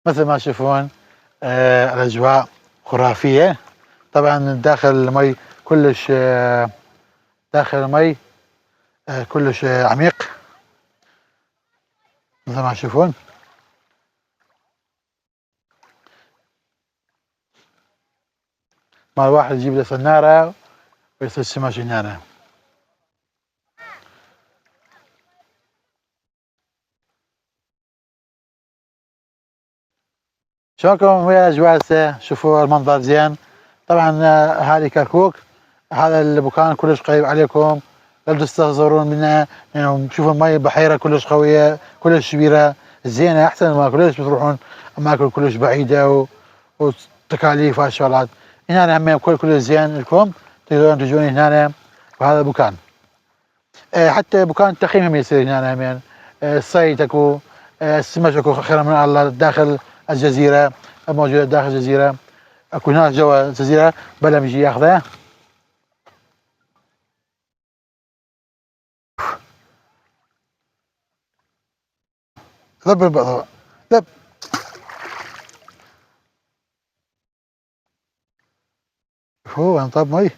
مثل ما تشوفون الأجواء خرافية. طبعًا داخل المي كلش داخل المي كلش عميق مثل ما تشوفون. مال الواحد يجيب له صنارة ويصير سمك هنا. شلونكم ويا الأجواء هسه؟ شوفوا المنظر زين. طبعًا أهالي كركوك، هذا المكان كلش قريب عليكم، لا تستهزرون منه. يعني شوفوا المي بحيرة كلش قوية، كلش كبيرة، زينة، أحسن ما كلش بتروحون أماكن كلش بعيدة وتكاليف وهالشغلات. هنا همين كلش زين لكم، تقدرون تجون هنا بهذا المكان. حتى مكان التخييم هم يصير هنا همين. الصيد اكو، السمك اكو خير من الله داخل الجزيرة، موجودة داخل الجزيرة. اكو ناس جوا الجزيرة بلا يجي ياخذه. ذب البعض ذب. هو انطب مي.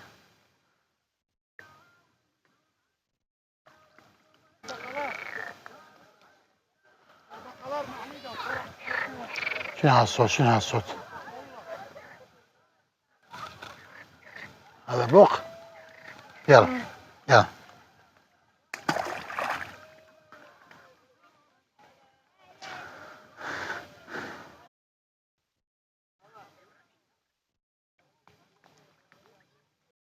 شنو هالصوت؟ شنو هالصوت؟ هذا بوق. يلا يلا.